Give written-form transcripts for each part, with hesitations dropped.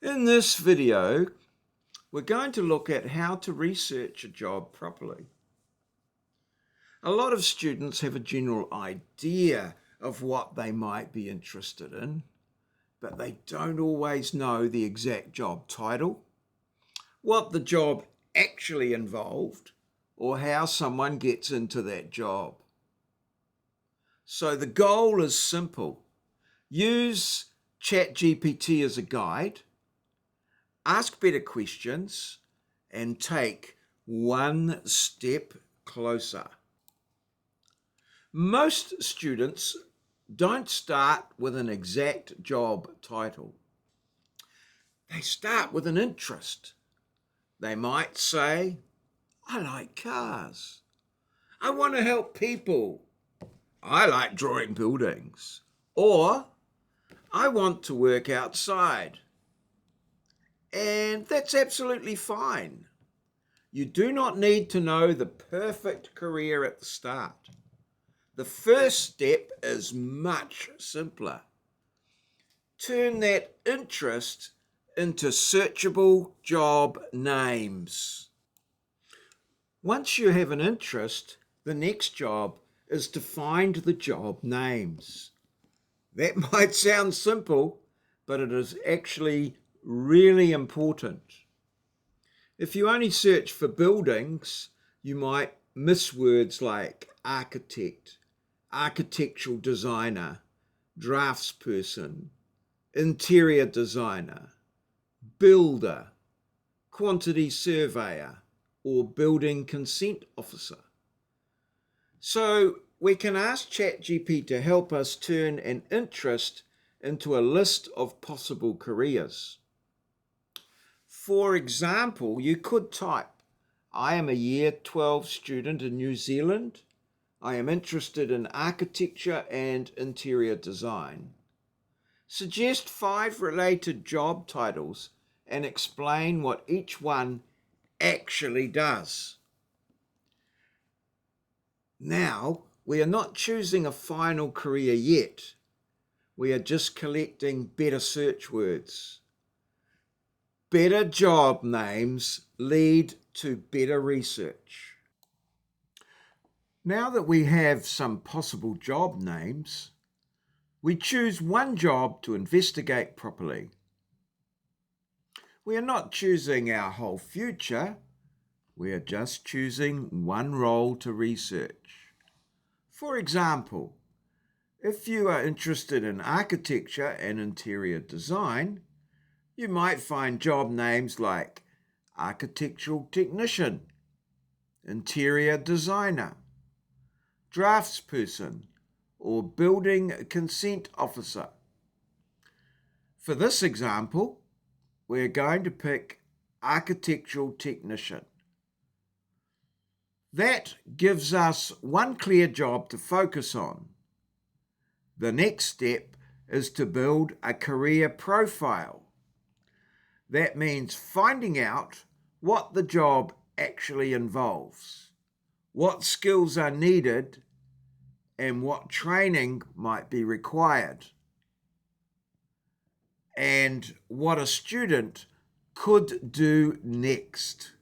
In this video, we're going to look at how to research a job properly. A lot of students have a general idea of what they might be interested in, but they don't always know the exact job title, what the job actually involved, or how someone gets into that job. So the goal is simple. Use ChatGPT as a guide, ask better questions, and take one step closer. Most students don't start with an exact job title. They start with an interest. They might say, I like cars. I want to help people. I like drawing buildings. Or, I want to work outside. And that's absolutely fine. You do not need to know the perfect career at the start. The first step is much simpler. Turn that interest into searchable job names. Once you have an interest, the next job is to find the job names. That might sound simple, but it is actually really important. If you only search for buildings, you might miss words like architect, architectural designer, draftsperson, interior designer, builder, quantity surveyor, or building consent officer. So we can ask ChatGPT to help us turn an interest into a list of possible careers. For example, you could type, I am a Year 12 student in New Zealand. I am interested in architecture and interior design. Suggest 5 related job titles and explain what each one actually does. Now, we are not choosing a final career yet. We are just collecting better search words. Better job names lead to better research. Now that we have some possible job names, we choose one job to investigate properly. We are not choosing our whole future, we are just choosing one role to research. For example, if you are interested in architecture and interior design, you might find job names like architectural technician, interior designer, draftsperson, or building consent officer. For this example, we're going to pick architectural technician. That gives us one clear job to focus on. The next step is to build a career profile. That means finding out what the job actually involves, what skills are needed, and what training might be required, and what a student could do next.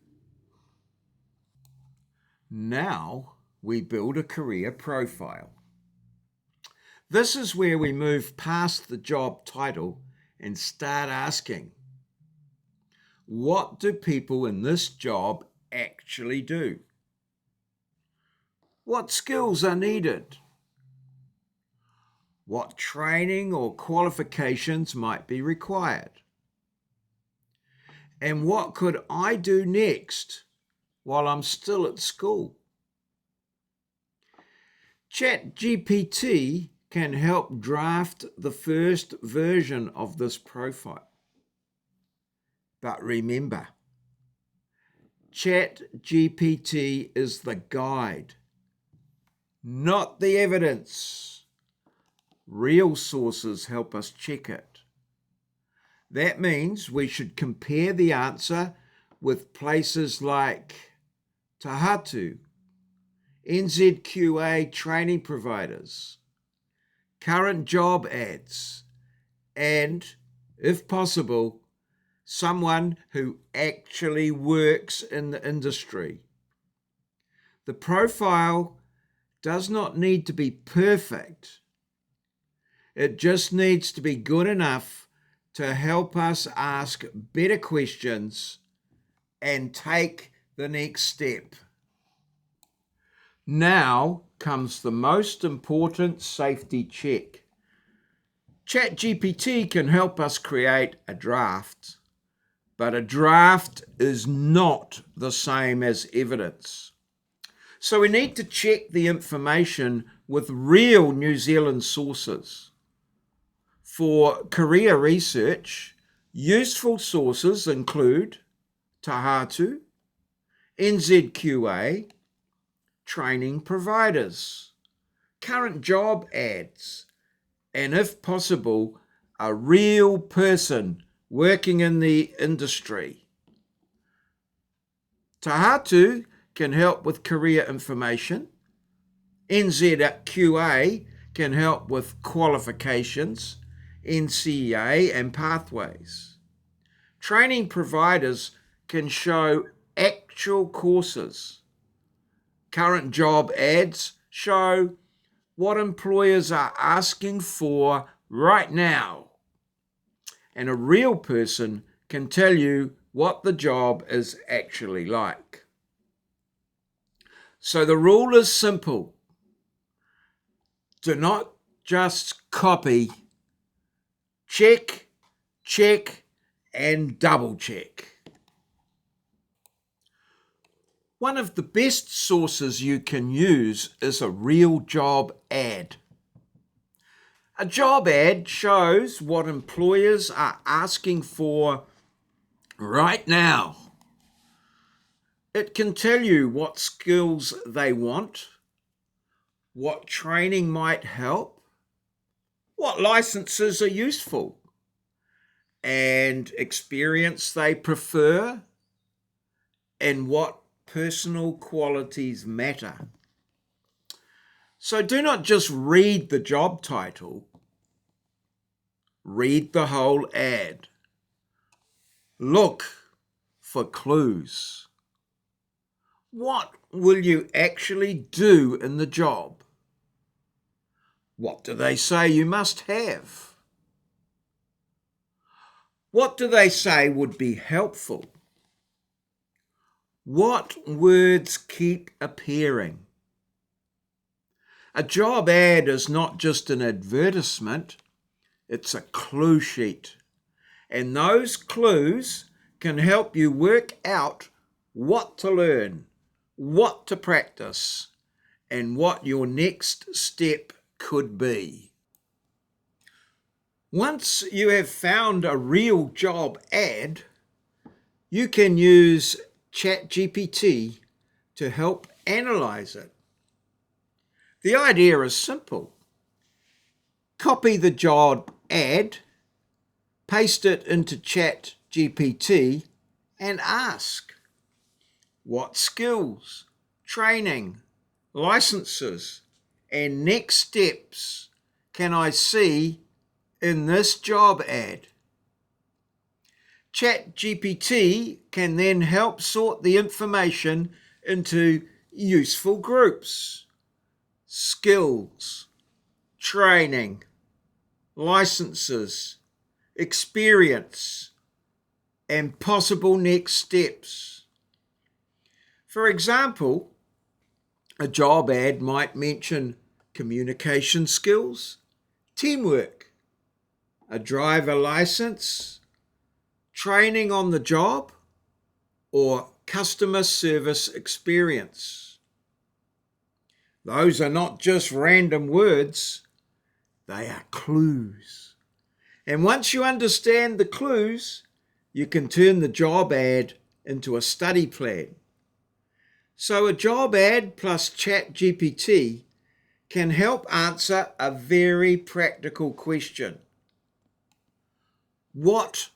Now we build a career profile. This is where we move past the job title and start asking, what do people in this job actually do? What skills are needed? What training or qualifications might be required? And what could I do next while I'm still at school? ChatGPT can help draft the first version of this profile. But remember, ChatGPT is the guide, not the evidence. Real sources help us check it. That means we should compare the answer with places like Tahatū, NZQA training providers, current job ads, and, if possible, someone who actually works in the industry. The profile does not need to be perfect. It just needs to be good enough to help us ask better questions and take the next step. Now comes the most important safety check. ChatGPT can help us create a draft, but a draft is not the same as evidence. So we need to check the information with real New Zealand sources. For career research, useful sources include Tahatū, NZQA, training providers, current job ads, and if possible, a real person working in the industry. Tahatū can help with career information. NZQA can help with qualifications, NCA and pathways. Training providers can show actual courses. Current job ads show what employers are asking for right now. And a real person can tell you what the job is actually like. So the rule is simple. Do not just copy. Check, check, and double check. One of the best sources you can use is a real job ad. A job ad shows what employers are asking for right now. It can tell you what skills they want, what training might help, what licenses are useful, and experience they prefer, and what personal qualities matter. So do not just read the job title, read the whole ad. Look for clues. What will you actually do in the job? What do they say you must have? What do they say would be helpful? What words keep appearing? A job ad is not just an advertisement, it's a clue sheet. And those clues can help you work out what to learn, what to practice, and what your next step could be. Once you have found a real job ad, you can use ChatGPT to help analyze it. The idea is simple. Copy the job ad, paste it into ChatGPT, and ask, what skills, training, licenses, and next steps can I see in this job ad? ChatGPT can then help sort the information into useful groups, skills, training, licenses, experience, and possible next steps. For example, a job ad might mention communication skills, teamwork, a driver license, training on the job, or customer service experience. Those are not just random words, they are clues. And once you understand the clues, you can turn the job ad into a study plan. So a job ad plus ChatGPT can help answer a very practical question. What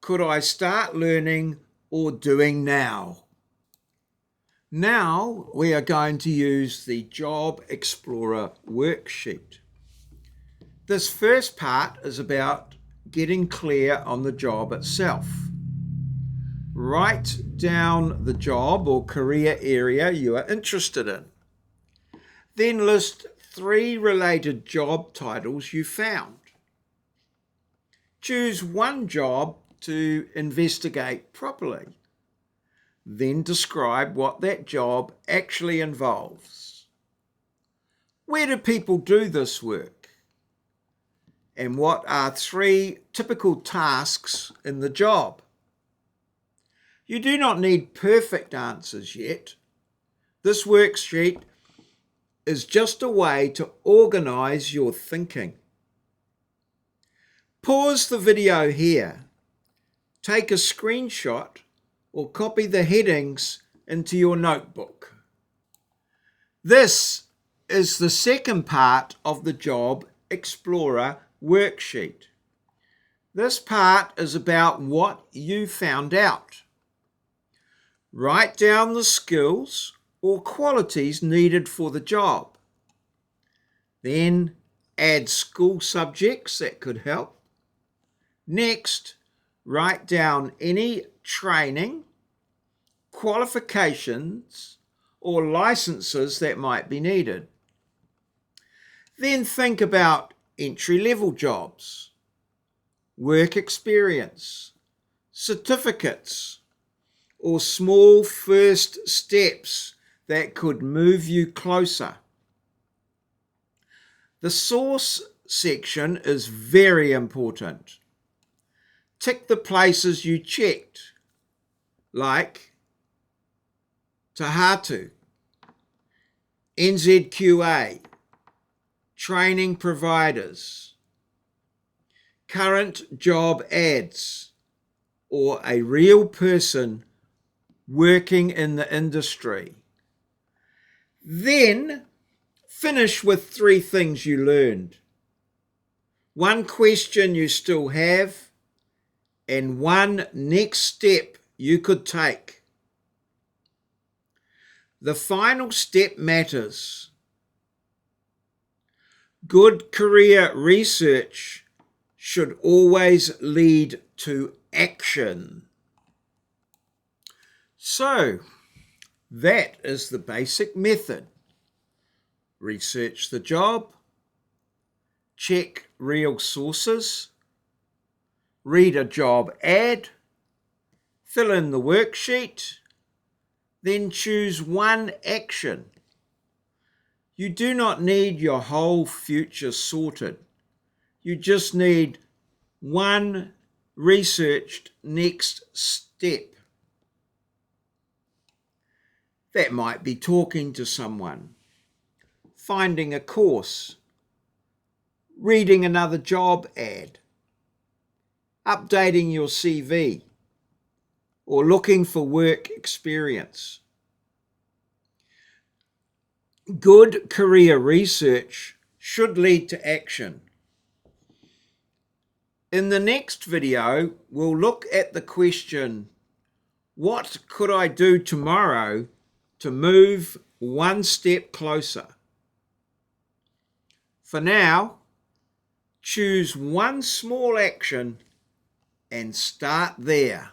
could I start learning or doing now? Now we are going to use the Job Explorer Worksheet. This first part is about getting clear on the job itself. Write down the job or career area you are interested in. Then list 3 related job titles you found. Choose one job to investigate properly. Then describe what that job actually involves. Where do people do this work? And what are 3 typical tasks in the job? You do not need perfect answers yet. This worksheet is just a way to organise your thinking. Pause the video here. Take a screenshot or copy the headings into your notebook. This is the second part of the Job Explorer Worksheet. This part is about what you found out. Write down the skills or qualities needed for the job. Then add school subjects that could help. Next, write down any training, qualifications, or licenses that might be needed. Then think about entry-level jobs, work experience, certificates, or small first steps that could move you closer. The source section is very important. Tick the places you checked, like Tahatū, NZQA, training providers, current job ads, or a real person working in the industry. Then finish with 3 things you learned, 1 question you still have, and 1 next step you could take. The final step matters. Good career research should always lead to action. So, that is the basic method. Research the job, check real sources, read a job ad, fill in the worksheet, then choose 1 action. You do not need your whole future sorted. You just need 1 researched next step. That might be talking to someone, finding a course, reading another job ad, updating your CV, or looking for work experience. Good career research should lead to action. In the next video, we'll look at the question, what could I do tomorrow to move 1 step closer? For now, choose 1 small action and start there.